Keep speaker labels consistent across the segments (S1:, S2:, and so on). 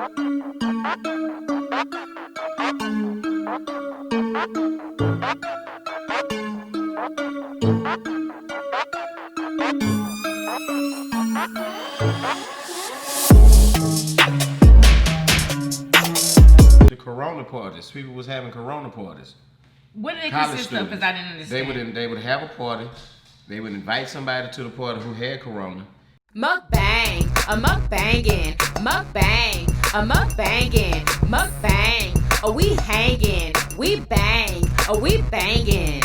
S1: The Corona parties. People was having Corona parties.
S2: What did they consist of? Because I didn't understand.
S1: They would have a party. They would invite somebody to the party who had Corona.
S3: Mukbang, a mukbangin', mukbang, a mukbangin', mukbang. Oh, we hangin', we bang, oh, we bangin'.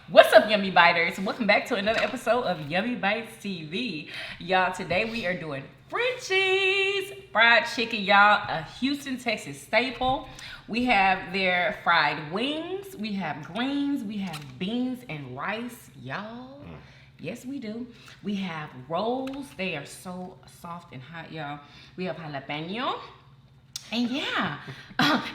S2: What's up, Yummy Biters? Welcome back to another episode of YUMMYBITESv. Y'all, today we are doing Frenchy'S fried chicken, y'all, a Houston, Texas staple. We have their fried wings, we have greens, we have beans and rice, y'all. Yes, we do. We have rolls. They are so soft and hot, y'all. We have jalapeno. And yeah,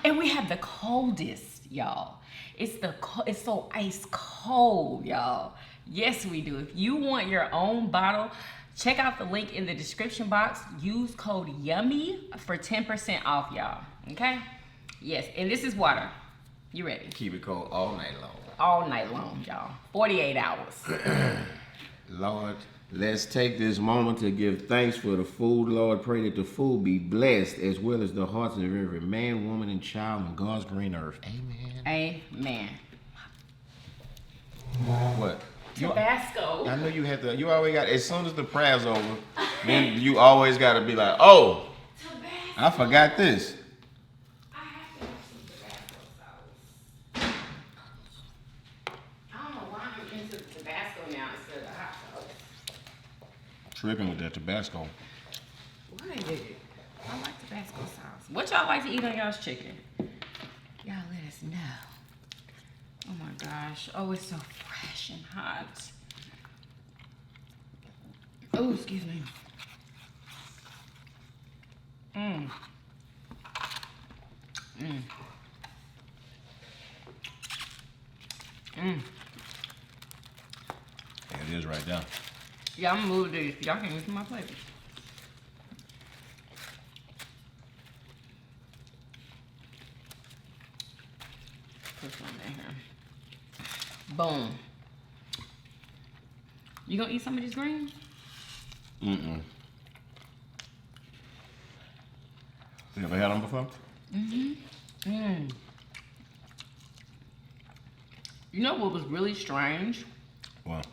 S2: and we have the coldest, y'all. It's so ice cold, y'all. Yes, we do. If you want your own bottle, check out the link in the description box. Use code YUMMY for 10% off, y'all. Okay? Yes, and this is water. You ready?
S1: Keep it cold all night long.
S2: All night long, y'all. 48 hours.
S1: Lord, let's take this moment to give thanks for the food. Lord, pray that the food be blessed as well as the hearts of every man, woman, and child on God's green earth. Amen.
S2: Amen.
S1: What?
S2: Tabasco.
S1: I know you had to. You always got. As soon as the prayer's over, then you always got to be like, "Oh,
S2: Tabasco.
S1: I forgot this."
S2: I have to have some Tabasco sauce. I don't know why I'm into Tabasco now instead of hot sauce.
S1: Tripping with that Tabasco.
S2: What is it? I like Tabasco sauce. What y'all like to eat on y'all's chicken? Y'all let us know. Oh my gosh. Oh, it's so fresh and hot. Oh, excuse me. Mmm. Mmm. Mmm.
S1: Yeah, it is right there.
S2: Yeah, I'm gonna move this. Y'all can't use my plate. Put some in here. Boom. You gonna eat some of these greens?
S1: Mm-mm. You ever had them before?
S2: Mm-hmm. Mm. You know what was really strange?
S1: What?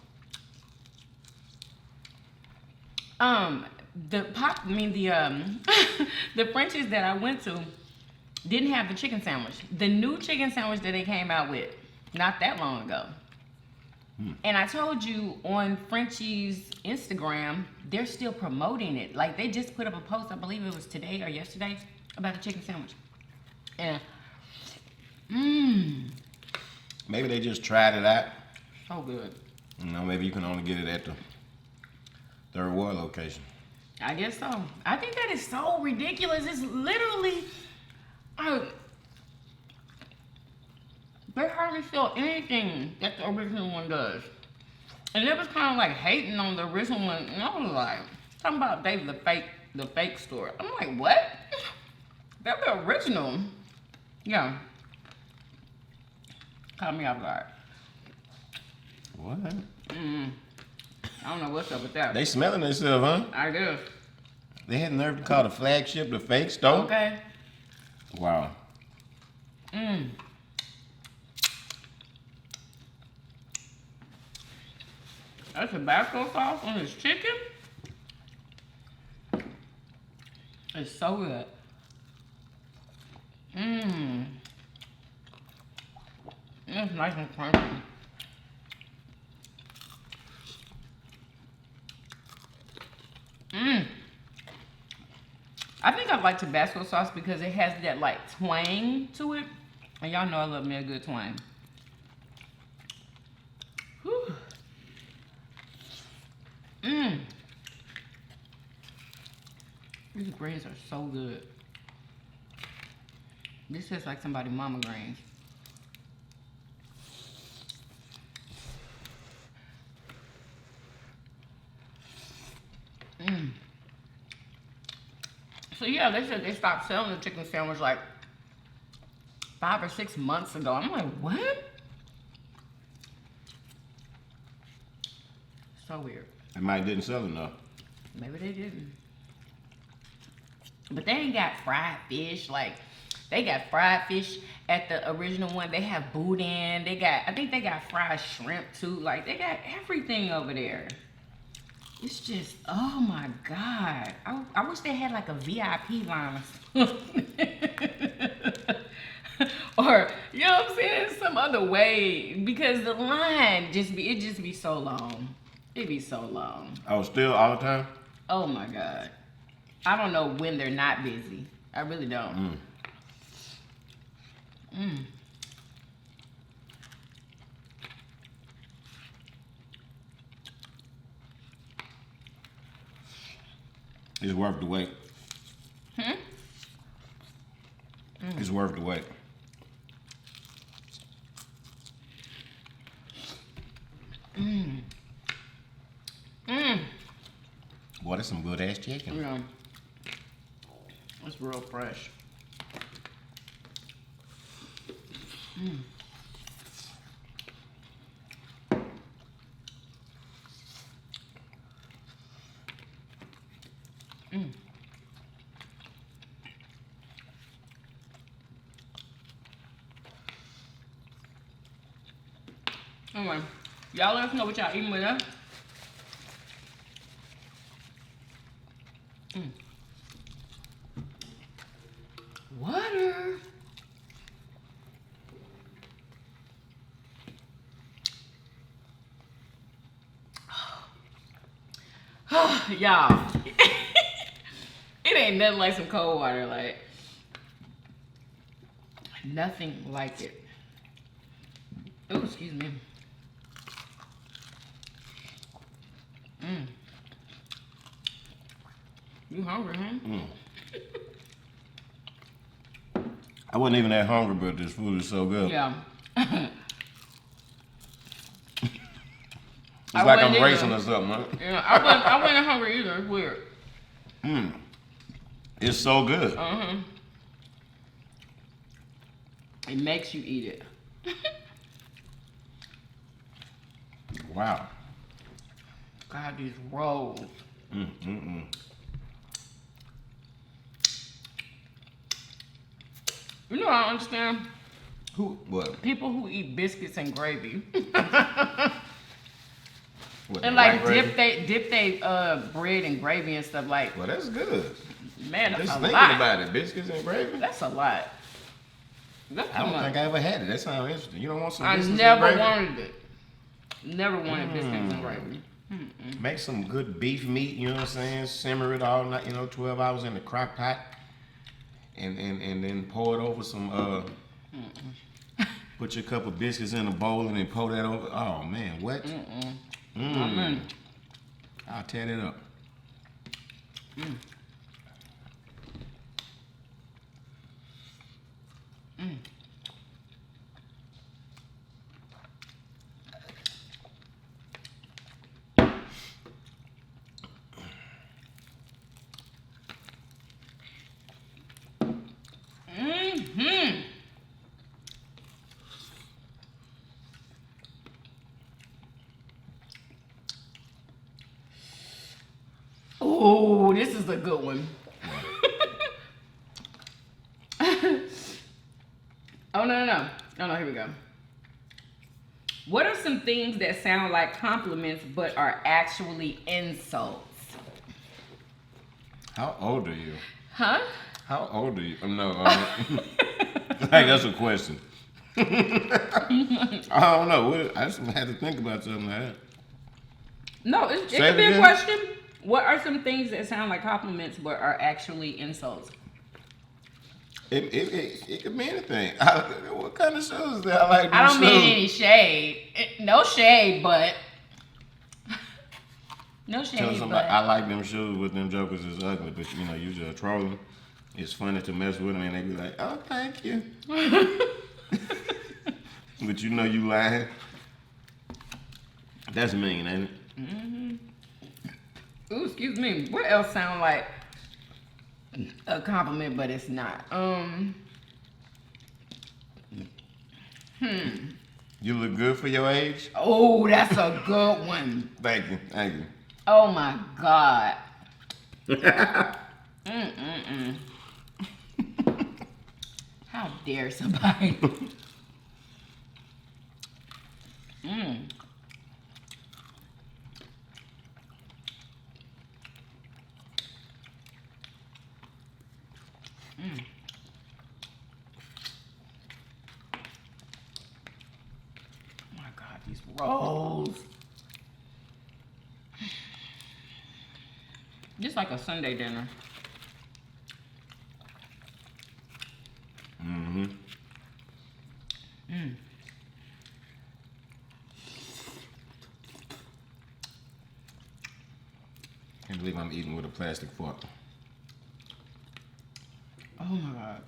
S2: The the Frenchy'S that I went to didn't have the chicken sandwich. The new chicken sandwich that they came out with not that long ago. And I told you on Frenchy'S Instagram, they're still promoting it. Like they just put up a post, I believe it was today or yesterday, about the chicken sandwich. And
S1: Maybe they just tried it out.
S2: so good.
S1: You know, maybe you can only get it at the Third Ward location.
S2: I guess so. I think that is so ridiculous. It's literally, they hardly sell anything that the original one does. And it was kind of like hating on the original one. And I was like, talking about Dave the fake store. I'm like, what? That's the original. Yeah. Caught me off guard.
S1: What?
S2: I don't know what's up with that.
S1: They smelling themselves, huh?
S2: I guess.
S1: They had nerve to call the flagship the fake store?
S2: Okay.
S1: Wow.
S2: That Tabasco sauce on this chicken is so good. It's nice and crunchy. I think I like Tabasco sauce because it has that like twang to it. And y'all know I love me a good twang. Whew. These greens are so good. This tastes like somebody's mama greens. So yeah, they said they stopped selling the chicken sandwich like 5 or 6 months ago. I'm like, what? So weird.
S1: They might didn't sell enough.
S2: Maybe they didn't. But they ain't got fried fish. Like, they got fried fish at the original one. They have boudin. I think they got fried shrimp too. Like, they got everything over there. It's just, oh my God. I wish they had like a VIP line or something. Or, you know what I'm saying? Some other way. Because the line it just be so long. It be so long.
S1: Oh, still all the time?
S2: Oh my God. I don't know when they're not busy. I really don't.
S1: It's worth the wait. It's worth the wait. Boy, that's some good ass chicken.
S2: Yeah. It's real fresh. Anyway, y'all let us know what y'all eating with us. Water. Y'all, it ain't nothing like some cold water. Like, nothing like it. Oh, excuse me. You hungry, huh?
S1: I wasn't even that hungry, but this food is so good.
S2: Yeah.
S1: It's like I'm racing or something, huh?
S2: Yeah, I wasn't hungry either. It's weird.
S1: It's so good.
S2: It makes you eat it.
S1: Wow.
S2: God, these rolls. You know, I don't understand
S1: Who? What?
S2: people who eat biscuits and gravy.
S1: What,
S2: And
S1: the
S2: like
S1: white gravy?
S2: dip they bread and gravy and stuff. Like,
S1: Well, that's good.
S2: man, that's
S1: Just
S2: a
S1: thinking
S2: lot.
S1: about it, biscuits and gravy.
S2: That's a lot. That's
S1: I don't think I ever had it. That sounds interesting. You don't want some
S2: I
S1: biscuits
S2: never
S1: and gravy?
S2: wanted it. Never wanted biscuits and gravy.
S1: Make some good beef meat, you know what I'm saying? Simmer it all night, 12 hours in the crock pot. And then pour it over some, put your cup of biscuits in a bowl and then pour that over. Oh, man, what? I'll tear that up.
S2: Oh, this is a good one. Oh, no, here we go. What are some things that sound like compliments but are actually insults?
S1: How old are you?
S2: Huh?
S1: How old are you? No, hey, that's a question. I don't know. I just had to think about something like that.
S2: No, it
S1: Say
S2: could
S1: it
S2: be a
S1: again.
S2: question. What are some things that sound like compliments but are actually insults?
S1: It could be anything. What kind of shoes is that? I like
S2: I
S1: these
S2: don't mean
S1: shoes.
S2: any shade. No shade, but no
S1: Tell
S2: shade,
S1: somebody
S2: but
S1: I like them shoes, but them jokers is ugly. But you just trolling. It's funny to mess with them, and they be like, "Oh, thank you," but you lying. That's mean, ain't it?
S2: Ooh, excuse me. What else sound like a compliment, but it's not?
S1: You look good for your age.
S2: Oh, that's a good one.
S1: Thank you. Thank you.
S2: Oh my God. How dare somebody? Oh my God, these rolls. Just like a Sunday dinner.
S1: Can't believe I'm eating with a plastic fork.
S2: Oh my God.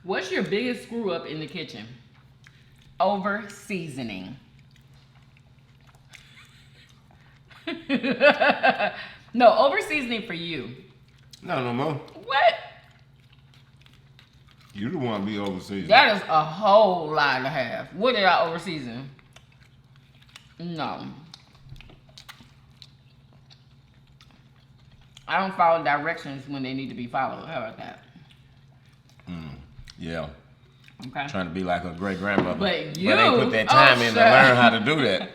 S2: What's your biggest screw up in the kitchen? Over seasoning. No, over seasoning for you.
S1: No more.
S2: What?
S1: You don't want to be overseas.
S2: That is a whole lot and a half. What did I over season? No. I don't follow directions when they need to be followed. How about that?
S1: Yeah.
S2: Okay.
S1: Trying to be like her great grandmother.
S2: But you
S1: ain't put that time in to learn how to do that.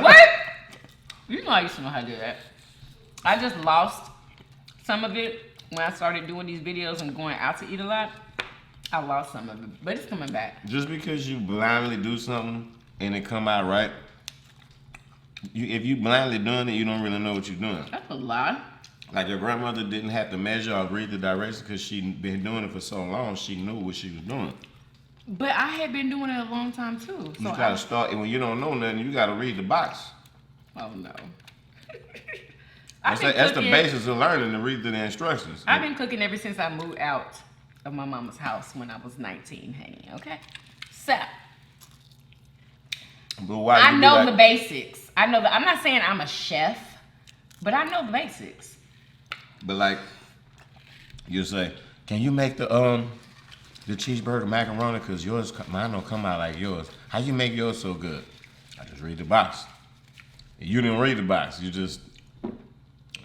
S2: What? You know I used to know how to do that. I just lost some of it when I started doing these videos and going out to eat a lot. I lost some of it, but it's coming back.
S1: Just because you blindly do something and it come out right, if you blindly doing it, you don't really know what you're doing.
S2: That's a lie.
S1: Like your grandmother didn't have to measure or read the directions because she'd been doing it for so long, she knew what she was doing.
S2: But I had been doing it a long time too. So
S1: You gotta start, and when you don't know nothing, you gotta read the box.
S2: Oh no.
S1: That's the basis of learning, to read the instructions.
S2: I've been cooking ever since I moved out of my mama's house when I was 19, honey. Okay, so
S1: But why
S2: I
S1: you
S2: know
S1: be
S2: the basics. I know I'm not saying I'm a chef, but I know the basics.
S1: But like, you say, can you make the cheeseburger macaroni? Cause mine don't come out like yours. How you make yours so good? I just read the box. You didn't read the box. You just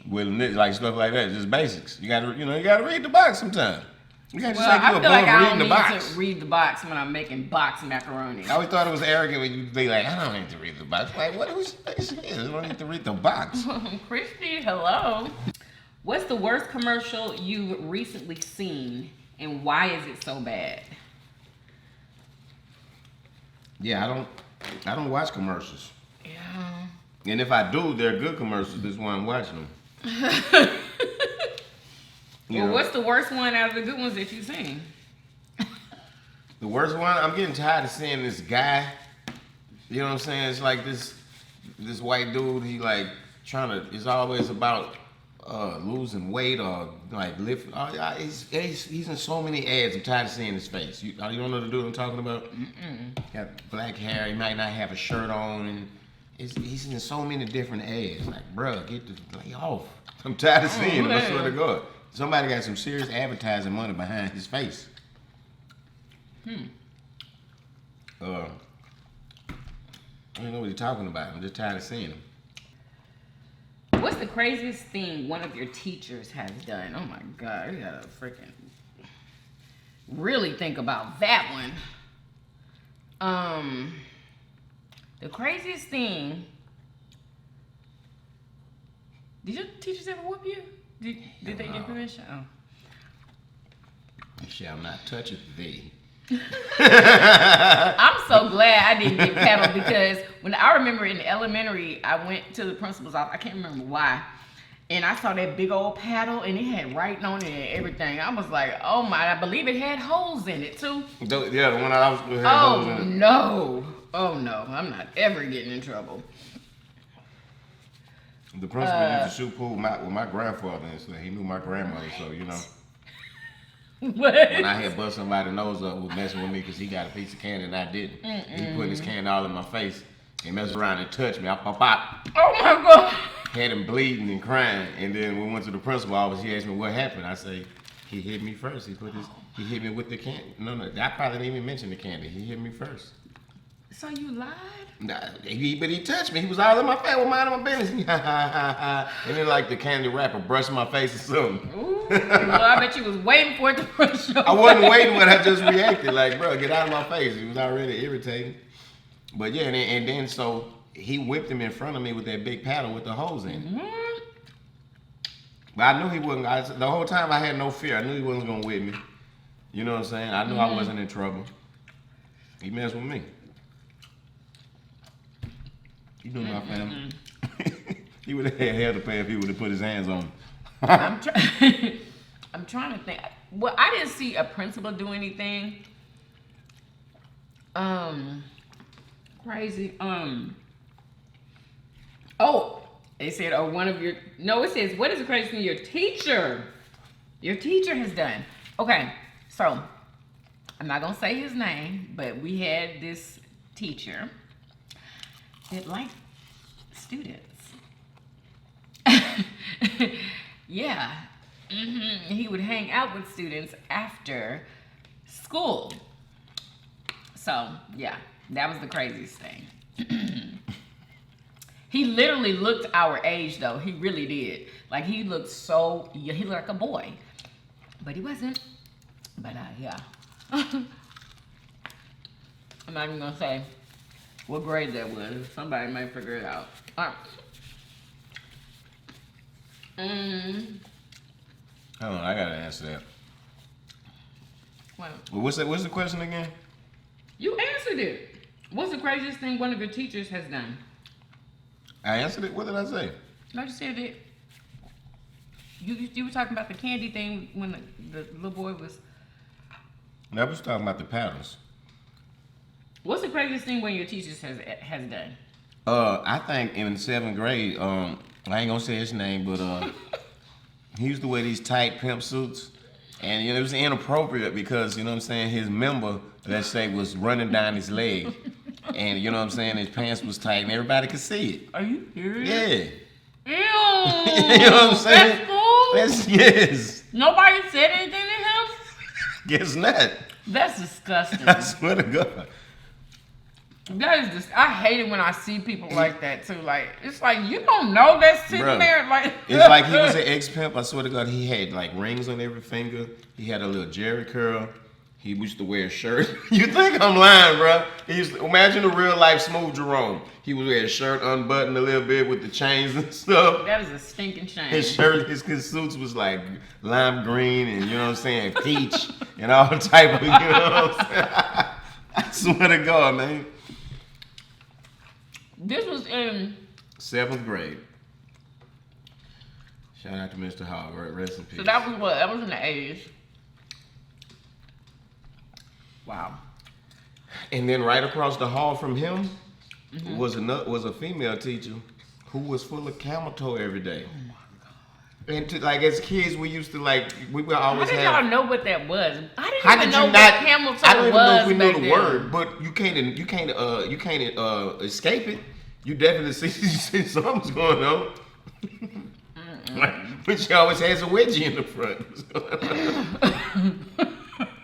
S1: like stuff like that. Just basics. You gotta read the box sometimes. You can't just
S2: Well,
S1: say you
S2: I feel like I
S1: above
S2: don't
S1: reading the
S2: need
S1: box.
S2: to read the box when I'm making box macaroni.
S1: I always thought it was arrogant when you be like, I don't need to read the box. Like, what was this? I don't need to read the box.
S2: Christy, hello. What's the worst commercial you've recently seen, and why is it so bad?
S1: Yeah, I don't watch commercials.
S2: Yeah.
S1: And if I do, they're good commercials. That's why I'm watching them.
S2: Well, what's the worst one out of the good ones that you've seen?
S1: The worst one? I'm getting tired of seeing this guy. You know what I'm saying? It's like this white dude. He like it's always about losing weight or like lifting. He's in so many ads. I'm tired of seeing his face. You don't know the dude I'm talking about? Got black hair. He might not have a shirt on, and he's in so many different ads. Like, bruh, get the lay off. I'm tired of seeing him. I swear to God. Somebody got some serious advertising money behind his face. I don't know what you're talking about. I'm just tired of seeing him.
S2: What's the craziest thing one of your teachers has done? Oh my God, you gotta freaking really think about that one. The craziest thing. Did your teachers ever whoop you? Did they get permission? Oh.
S1: I shall not touch thee.
S2: I'm so glad I didn't get paddled because when I remember in elementary, I went to the principal's office. I can't remember why. And I saw that big old paddle and it had writing on it and everything. I was like, oh my, I believe it had holes in it too.
S1: Yeah, the one I was had holes in it.
S2: No. Oh no, I'm not ever getting in trouble.
S1: The principal used to shoot pool with my grandfather, and so he knew my grandmother. So you know,
S2: What?
S1: when I had bust somebody's nose up, was messing with me because he got a piece of candy and I didn't. He putting his candy all in my face. He messed around and touched me. I pop.
S2: Oh my God.
S1: Had him bleeding and crying, and then we went to the principal office. He asked me what happened. I say he hit me first. He hit me with the candy. No, I probably didn't even mention the candy. He hit me first.
S2: So you lied?
S1: Nah, but he touched me. He was all in my face, with minding my business. And then like the candy wrapper brushed my face or something.
S2: Ooh, well, I bet you was waiting for it to brush your
S1: I wasn't waiting, but I just reacted like, bro, get out of my face. It was already irritating. But yeah, and then so he whipped him in front of me with that big paddle with the hose in it. But I knew he wasn't. The whole time I had no fear. I knew he wasn't gonna whip me. You know what I'm saying? I knew I wasn't in trouble. He messed with me. He knew my family. He would have had hell to pay if he would have put his hands on him.
S2: I'm trying to think. Well, I didn't see a principal do anything. Crazy. Oh, they said, oh, one of your. No, it says, what is the craziest thing your teacher has done? Okay, so I'm not gonna say his name, but we had this teacher that liked students. Yeah. He would hang out with students after school. So, yeah, that was the craziest thing. He literally looked our age, though. He really did. Like, he looked so, he looked like a boy. But he wasn't. But, yeah. I'm not even going to say what grade that was. Somebody might figure it out. All right.
S1: Hold on, I gotta answer that.
S2: Well,
S1: What's the question again?
S2: you answered it. What's the craziest thing one of your teachers has done?
S1: I answered it. What did I say?
S2: No, you said it. You were talking about the candy thing when the little boy was.
S1: I was talking about the paddles.
S2: What's the craziest thing one of your teachers has done?
S1: I think in 7th grade, I ain't gonna say his name, but he used to wear these tight pimp suits, and you know it was inappropriate because you know what I'm saying his member, let's say, was running down his leg, and you know what I'm saying his pants was tight and everybody could see it.
S2: Are you serious?
S1: Yeah.
S2: Ew.
S1: You know what I'm saying?
S2: That's cool.
S1: Yes.
S2: Nobody said anything to him?
S1: Guess not.
S2: That's disgusting.
S1: I swear to God.
S2: That is just, I hate it when I see people like that too. Like, it's like, you don't know that's sitting
S1: Bruh,
S2: there. Like,
S1: it's like he was an ex-pimp. I swear to God, he had like rings on every finger. He had a little Jerry curl. He used to wear a shirt. You think I'm lying, bro? He used to, imagine a real life Smooth Jerome. He would wear a shirt unbuttoned a little bit with the chains and stuff.
S2: That is a stinking shame.
S1: His shirt, his suits was like lime green and you know what I'm saying, peach and all type of, you know what I'm saying? I swear to God, man.
S2: This was in
S1: 7th grade. Shout out to Mr. Hall, rest in peace.
S2: So that was what? That was in the 80s. Wow.
S1: And then right across the hall from him was a female teacher who was full of camel toe every day. Oh my God. And like as kids, we used to we would always
S2: How did
S1: have.
S2: y'all know what that was? I didn't
S1: How
S2: even
S1: did
S2: know
S1: you
S2: what
S1: not?
S2: camel toe
S1: I don't even know if we
S2: was
S1: knew the
S2: back
S1: word,
S2: then.
S1: but you can't escape it. You definitely see something's going on. But she always has a wedgie in the front.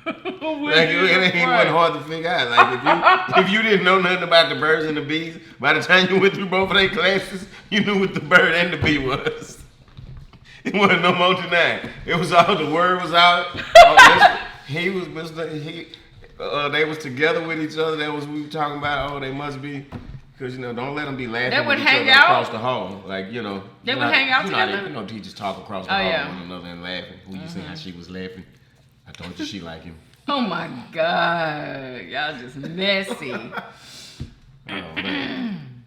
S1: Like it wasn't hard to figure out. Like if you didn't know nothing about the birds and the bees, by the time you went through both of their classes, you knew what the bird and the bee was. It wasn't no more denying. It was all the word was out. He was Mr. They was together with each other. That was what we were talking about. Oh, they must be. Because, you know, don't let them be laughing
S2: They would
S1: with each
S2: hang
S1: other
S2: out?
S1: across the hall. Like, you know.
S2: They would hang out together?
S1: You know, teachers talk across the hall with one another and laughing. When you see how she was laughing, I told you she like him.
S2: Oh my God. Y'all just messy.
S1: Oh, man.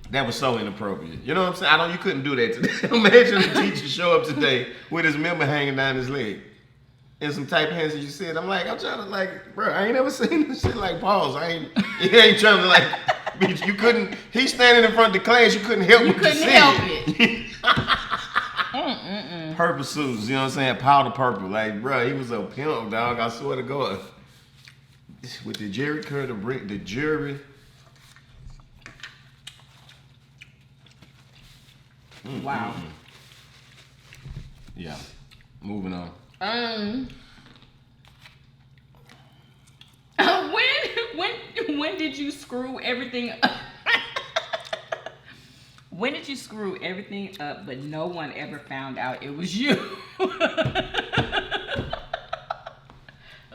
S1: That was so inappropriate. You know what I'm saying? You couldn't do that today. Imagine a teacher show up today with his member hanging down his leg. And some tight pants that you said. I'm trying to bro, I ain't never seen this shit like pause. You ain't trying to you couldn't, he's standing in front of the class, you couldn't help but to see
S2: You couldn't help it.
S1: Purple suits, you know what I'm saying? Powder purple. Like, bro, he was a pimp, dog. I swear to God. With the Jerry curl, the jury.
S2: Wow.
S1: Yeah. Moving on.
S2: When did you screw everything up? When did you screw everything up but no one ever found out it was you?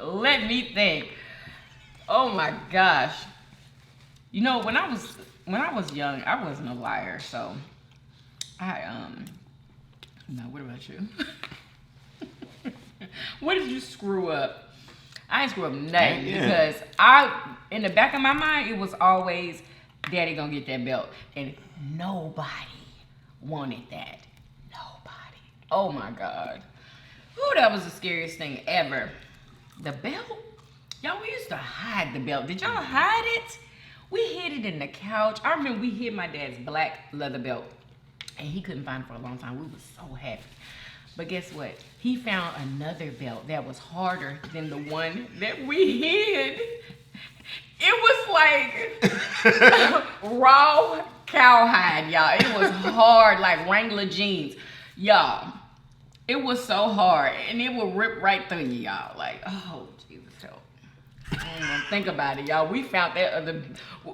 S2: Let me think. Oh my gosh. You know, when I was young, I wasn't a liar, so no, what about you? What did you screw up? I ain't screw up nothing because in the back of my mind, it was always Daddy gonna get that belt. And nobody wanted that. Nobody. Oh my God. Ooh, that was the scariest thing ever. The belt? Y'all, we used to hide the belt. Did y'all hide it? We hid it in the couch. I remember we hid my dad's black leather belt. And he couldn't find it for a long time. We were so happy. But guess what? He found another belt that was harder than the one that we hid. It was like raw cowhide, y'all. It was hard like Wrangler jeans. Y'all, it was so hard. And it would rip right through you, y'all. Like, oh, Jesus help. I don't even think about it, y'all. We found that other,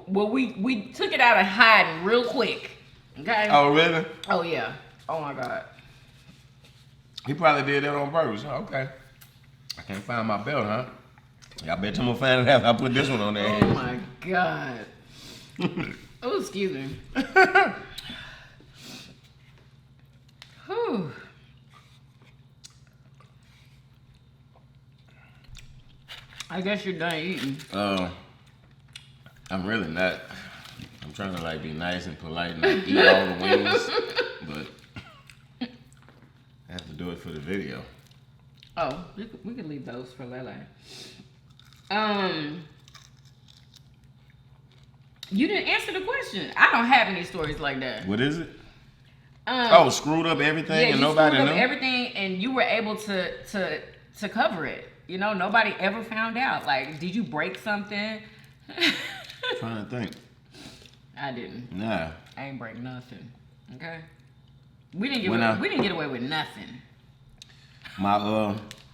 S2: well, we took it out of hiding real quick. Okay?
S1: Oh, really?
S2: Oh, yeah. Oh, my God.
S1: He probably did that on purpose. Oh, okay. I can't find my belt, huh? I bet you I'm gonna find it after I put this one on there.
S2: Oh my God. Oh, excuse me. Whew. I guess you're done eating.
S1: I'm really not. I'm trying to like be nice and polite and not eat all the wings, but I have to do it for the video.
S2: Oh, we can leave those for Lele. You didn't answer the question. I don't have any stories like that.
S1: What is it?
S2: Oh,
S1: screwed up everything
S2: yeah,
S1: and
S2: you
S1: nobody
S2: screwed up
S1: knew?
S2: everything, and you were able to cover it. You know, nobody ever found out. Like, did you break something?
S1: Trying to think.
S2: I didn't.
S1: Nah.
S2: I ain't break nothing. Okay. We didn't get away with nothing.
S1: My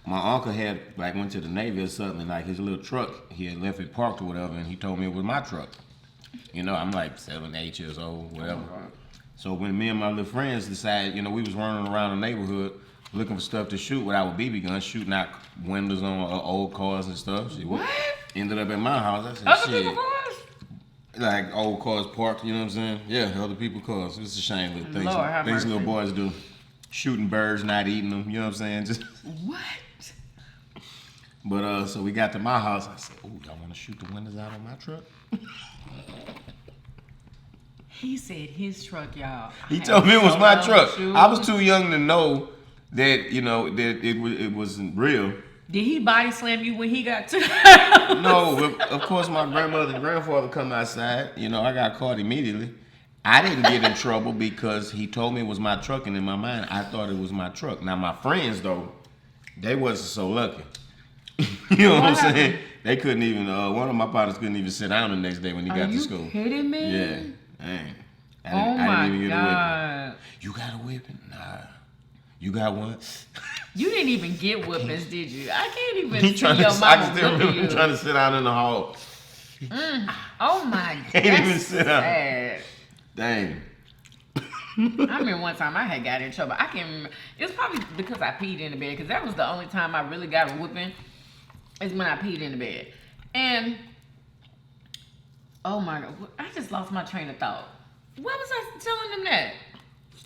S1: uncle had like went to the Navy or something, like his little truck, he had left it parked or whatever, and he told me it was my truck. You know, I'm like 7, 8 years old, whatever. So when me and my little friends decided, you know, we was running around the neighborhood looking for stuff to shoot with our BB guns, shooting out windows on old cars and stuff. So
S2: what?
S1: Ended up at my house. I said,
S2: Other
S1: shit.
S2: people's cars?
S1: Like old cars parked, you know what I'm saying? Yeah, other people's cars. It's a shame little things,
S2: Lord, have
S1: things little
S2: mercy.
S1: boys do. Shooting birds, not eating them, you know what I'm saying? Just.
S2: What?
S1: But so we got to my house. I said, "Ooh, y'all want to shoot the windows out on my truck?"
S2: He said his truck, y'all.
S1: He told me it was my truck. I was too young to know that, you know, that it wasn't real.
S2: Did he body slam you when he got to the house?
S1: No, of course my grandmother and grandfather come outside. You know, I got caught immediately. I didn't get in trouble because he told me it was my truck, and in my mind, I thought it was my truck. Now my friends though, they wasn't so lucky. You know what I'm saying? They couldn't even. One of my partners couldn't even sit down the next day when he got to school.
S2: Are you kidding me?
S1: Yeah, dang.
S2: I
S1: didn't even get a whipping.
S2: God.
S1: You got a whipping? Nah. You got one?
S2: You didn't even get whippings, did you? I can't even
S1: He
S2: see
S1: trying
S2: your
S1: to. I
S2: mama
S1: can still
S2: whipping
S1: remember him
S2: you.
S1: trying to sit down in the hall.
S2: Oh my God.
S1: Can't even sit down.
S2: Sad.
S1: Dang.
S2: I remember one time I had got in trouble. I can't remember. It was probably because I peed in the bed, because that was the only time I really got a whooping, is when I peed in the bed. And, oh my God, I just lost my train of thought. Why was I telling them that?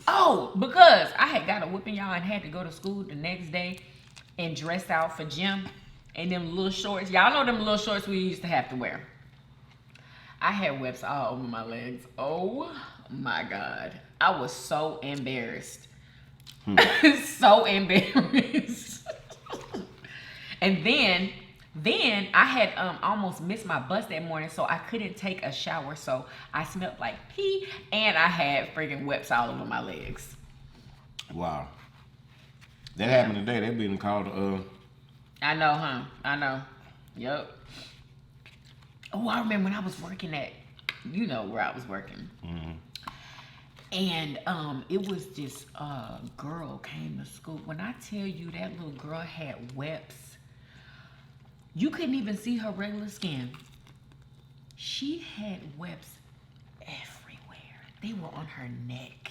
S2: Oh, because I had got a whooping, y'all, and had to go to school the next day and dress out for gym. And them little shorts, y'all know them little shorts we used to have to wear. I had whips all over my legs. Oh my God. I was so embarrassed. So embarrassed. And then I had almost missed my bus that morning, so I couldn't take a shower. So I smelled like pee, and I had freaking whips all over my legs.
S1: Wow. That happened today. They being called
S2: I know, huh? I know. Yep. Oh, I remember when I was working at, you know where I was working. And it was this girl came to school. When I tell you that little girl had webs, you couldn't even see her regular skin. She had webs everywhere. They were on her neck.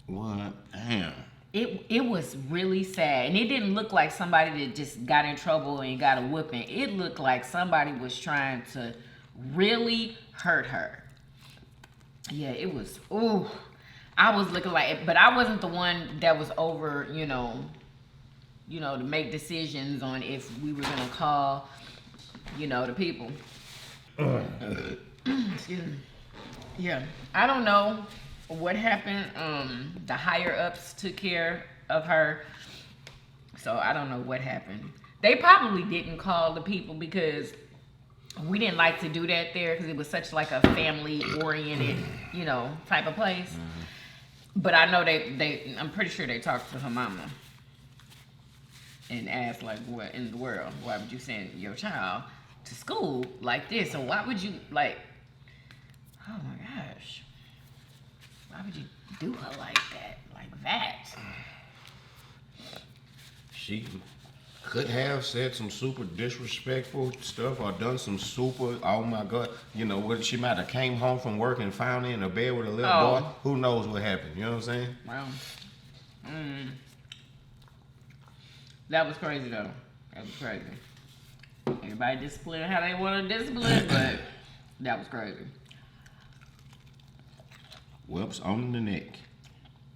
S1: what? Damn.
S2: It was really sad. And it didn't look like somebody that just got in trouble and got a whooping. It looked like somebody was trying to really hurt her. Yeah, it was, ooh. I was looking like it, but I wasn't the one that was over, you know, to make decisions on if we were gonna call, the people. Excuse me. Yeah, I don't know what happened. The higher ups took care of her, so I don't know what happened. They probably didn't call the people because we didn't like to do that there because it was such like a family oriented, type of place. But I know I'm pretty sure they talked to her mama and asked like, what in the world? Why would you send your child to school like this? And why would you oh my gosh. Why would you do her like that? Like that?
S1: She could have said some super disrespectful stuff or done some super, oh my God, what she might have came home from work and found her in a bed with a little boy. Who knows what happened? You know what I'm saying?
S2: Wow. That was crazy though. That was crazy. Everybody disciplined how they want to discipline, but that was crazy.
S1: Whoops, on the neck.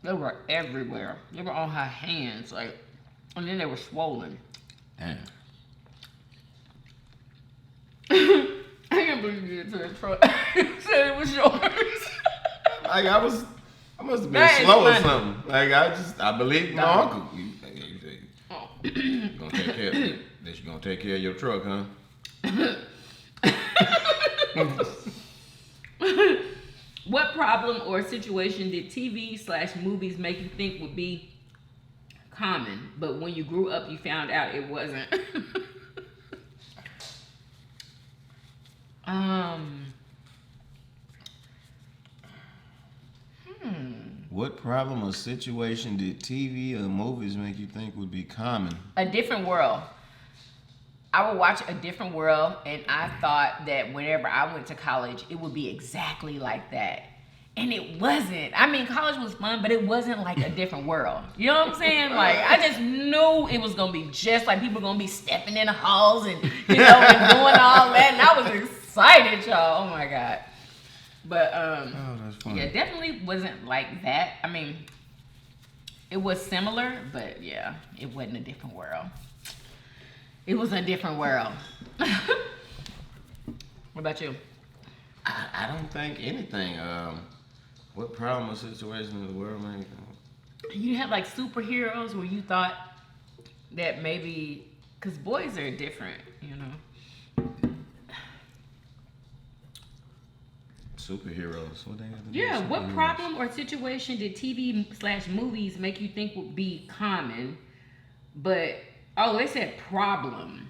S2: They were everywhere. They were on her hands, and then they were swollen.
S1: Damn.
S2: I can't believe you did it to the truck. Said it was yours.
S1: I must have been
S2: That is
S1: slow or
S2: funny.
S1: something. I believe my uncle. You gonna take care of it. That you gonna take care of your truck, huh?
S2: What problem or situation did TV/movies make you think would be common, but when you grew up, you found out it wasn't?
S1: What problem or situation did TV or movies make you think would be common?
S2: A Different World. I would watch A Different World, and I thought that whenever I went to college, it would be exactly like that. And it wasn't. I mean, college was fun, but it wasn't like A Different World. You know what I'm saying? Like, I just knew it was going to be just like people going to be stepping in the halls and, and doing all that. And I was excited, y'all. Oh, my God. But,
S1: that's funny.
S2: yeah, definitely wasn't like that. I mean, it was similar, but, yeah, it wasn't A Different World. It was A Different World. What about you?
S1: I don't think anything. What problem or situation in the world, man?
S2: You have like superheroes where you thought that maybe, because boys are different,
S1: Superheroes. What they have to do
S2: Yeah,
S1: with
S2: what
S1: superheroes?
S2: problem or situation did TV/movies make you think would be common, but, they said problem.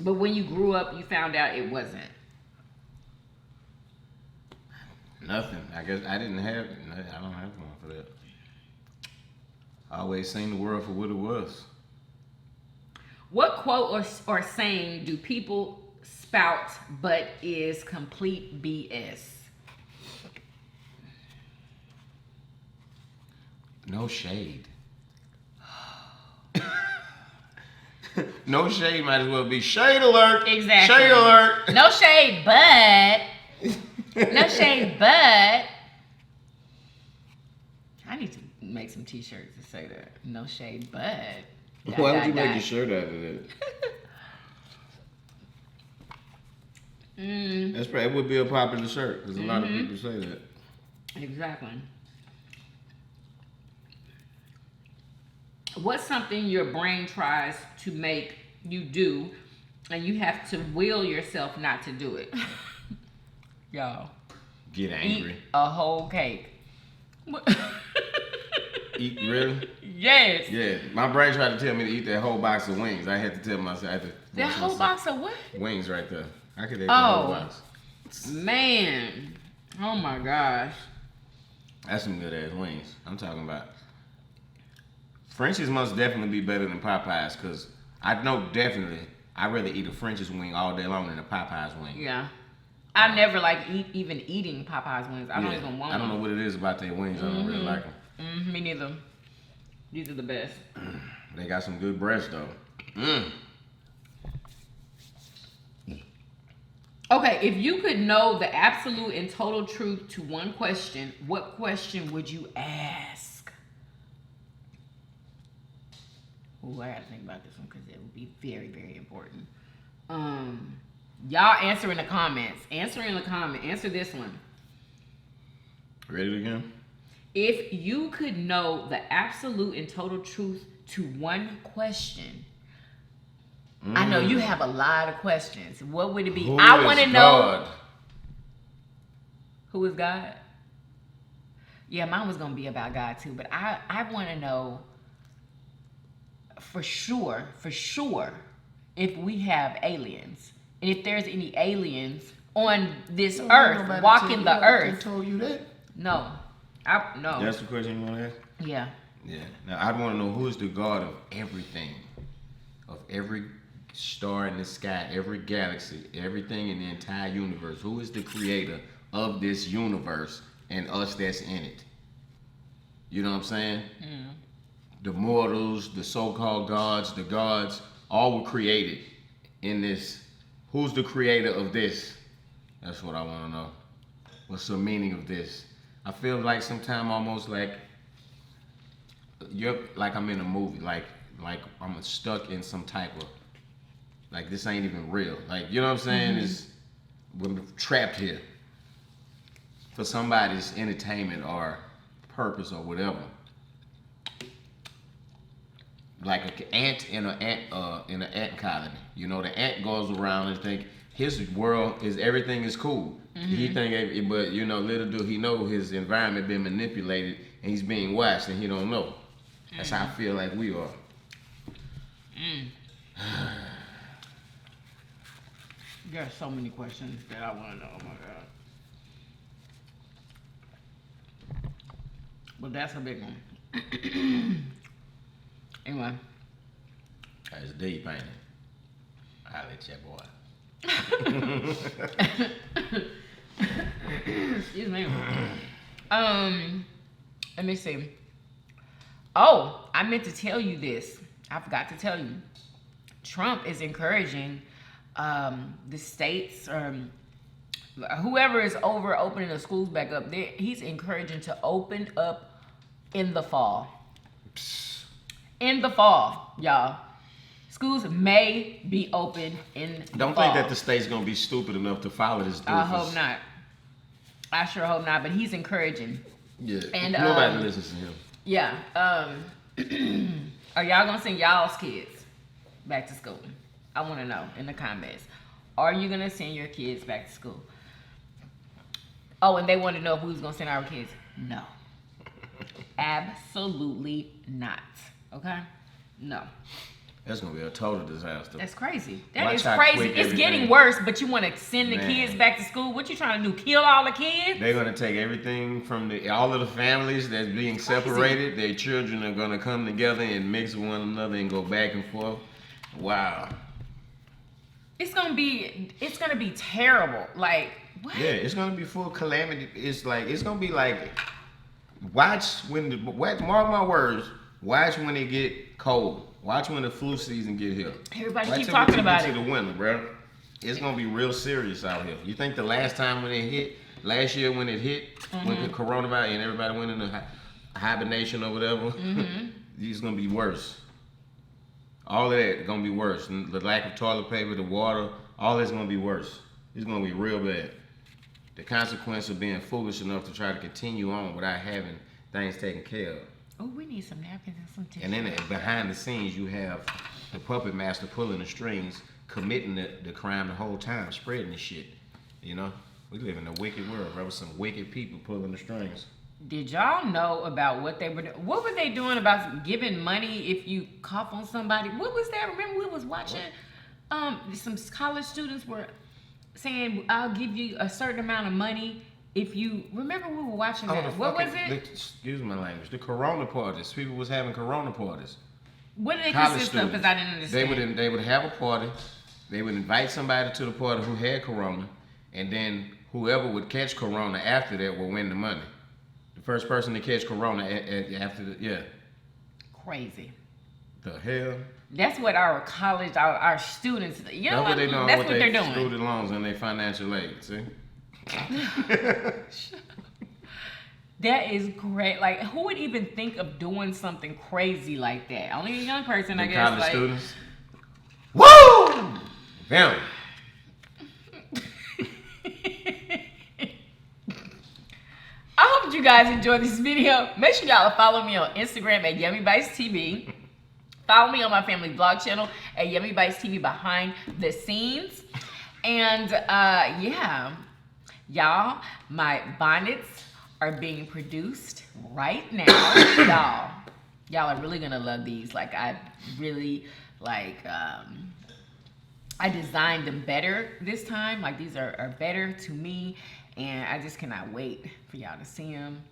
S2: But when you grew up, you found out it wasn't.
S1: Nothing. I guess I don't have one for that. I always seen the world for what it was.
S2: What quote or saying do people spout but is complete BS?
S1: No shade. No shade might as well be shade alert.
S2: Exactly.
S1: Shade alert.
S2: No shade, but. No shade, but. I need to make some t-shirts that say that. No shade, but.
S1: Why would you make a shirt out of that? That's probably, it would be a popular shirt because a lot of people say that.
S2: Exactly. What's something your brain tries to make you do and you have to will yourself not to do it? Y'all.
S1: Get angry.
S2: Eat a whole cake.
S1: Eat really?
S2: Yes.
S1: Yeah. My brain tried to tell me to eat that whole box of wings. I had to tell myself. I had to
S2: That whole box of what?
S1: wings right there. I could eat the whole box.
S2: Man. Oh my gosh.
S1: That's some good ass wings. I'm talking about. Frenchy'S must definitely be better than Popeyes, because I know definitely I'd rather eat a Frenchy'S wing all day long than a Popeyes wing.
S2: Yeah. I never like even eating Popeyes wings. I don't even want them.
S1: I don't know what it is about their wings. I don't really like them.
S2: Me neither. These are the best.
S1: They got some good breasts though.
S2: Okay, if you could know the absolute and total truth to one question, what question would you ask? Ooh, I gotta think about this one because it would be very, very important. Y'all answer in the comments. Answer in the comment. Answer this one.
S1: Ready again?
S2: If you could know the absolute and total truth to one question, I know you have a lot of questions. What would it be? I want to know. Who is God? Yeah, mine was going to be about God too, but I want to know for sure, if we have aliens. And if there's any aliens on this earth, walking the earth.
S1: They told you that?
S2: No. No.
S1: That's the question you want to ask?
S2: Yeah.
S1: Yeah. Now, I'd want to know who is the God of everything. Of every star in the sky, every galaxy, everything in the entire universe. Who is the creator of this universe and us that's in it? You know what I'm saying?
S2: Mm.
S1: The mortals, the so-called gods, the gods, all were created in this. Who's the creator of this? That's what I want to know. What's the meaning of this? I feel like sometimes almost like I'm in a movie, like I'm stuck in some type of, like this ain't even real. Like, you know what I'm saying? We're trapped here for somebody's entertainment or purpose or whatever. Like an ant in an ant colony. You know, the ant goes around and think his world is everything is cool. He think, but you know, little do he know his environment been manipulated and he's being watched and he don't know. That's how I feel like we are.
S2: There are so many questions that I want to know. Oh my God. But that's a big one. Anyway.
S1: That's deep, ain't it? I'll let you, boy.
S2: Excuse me. Let me see. Oh, I meant to tell you this. I forgot to tell you. Trump is encouraging the states, whoever is over opening the schools back up, he's encouraging to open up in the fall. In the fall, y'all. Schools may be open in the
S1: Don't
S2: fall.
S1: think that the state's gonna be stupid enough to follow this doofus.
S2: I hope not. I sure hope not, but he's encouraging.
S1: Yeah,
S2: And,
S1: nobody listens to him.
S2: Yeah. Are y'all gonna send y'all's kids back to school? I want to know in the comments. Are you gonna send your kids back to school? Oh, and they want to know if we was gonna send our kids. No. Absolutely not. Okay? No.
S1: That's gonna be a total disaster.
S2: That's crazy. That
S1: Watch
S2: is
S1: how
S2: crazy.
S1: quick
S2: It's
S1: everything-
S2: getting worse, but you want to send the
S1: Man.
S2: kids back to school? What you trying to do? Kill all the kids?
S1: They're gonna take everything from all of the families that's being separated. Their children are gonna come together and mix with one another and go back and forth. Wow.
S2: It's gonna be terrible. Like what?
S1: Yeah, it's gonna be full calamity. It's gonna be like, mark my words. Watch when it get cold. Watch when the flu season get here.
S2: Everybody
S1: Watch
S2: keep
S1: till
S2: talking
S1: we
S2: about
S1: get
S2: it.
S1: to the winter, bro. It's gonna be real serious out here. You think the last time when it hit, last year when it hit, when the coronavirus and everybody went into hibernation or whatever, it's gonna be worse. All of that gonna be worse. And the lack of toilet paper, the water, all that's gonna be worse. It's gonna be real bad. The consequence of being foolish enough to try to continue on without having things taken care of.
S2: Oh, we need some napkins and some tissue.
S1: And then behind the scenes, you have the puppet master pulling the strings, committing the crime the whole time, spreading the shit. You know, we live in a wicked world, bro, with some wicked people pulling the strings.
S2: Did y'all know about what they were doing? What were they doing about giving money if you cough on somebody? What was that? Remember we was watching some college students were saying, I'll give you a certain amount of money if you remember we were watching that. What was it?
S1: Excuse my language. The corona parties. People was having corona parties.
S2: What did they
S1: College
S2: consist of? Because I didn't understand.
S1: They would have a party. They would invite somebody to the party who had corona, and then whoever would catch corona after that would win the money. The first person to catch corona after the
S2: Crazy.
S1: The hell?
S2: That's what our college, our students, you know what? That's what they're doing.
S1: Student loans and their financial aid, see?
S2: That is great. Like, who would even think of doing something crazy like that? Only a young person, I guess.
S1: College
S2: like,
S1: students. Woo! Them.
S2: I hope you guys enjoyed this video. Make sure y'all follow me on Instagram at YummyBitesTV. Follow me on my family vlog channel at YummyBitesTV behind the scenes. And yeah, y'all, my bonnets are being produced right now. Y'all are really gonna love these. Like, I really like I designed them better this time. Like, these are better to me, and I just cannot wait for y'all to see them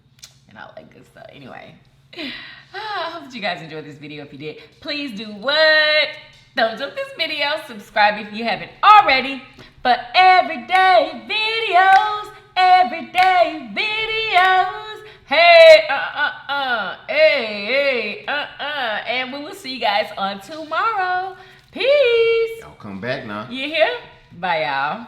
S2: and all that good stuff. Anyway, I hope you guys enjoyed this video. If you did, please do what? Thumbs up this video, subscribe if you haven't already for everyday videos, Hey, and we will see you guys on tomorrow. Peace.
S1: Y'all come back now.
S2: You hear? Bye, y'all.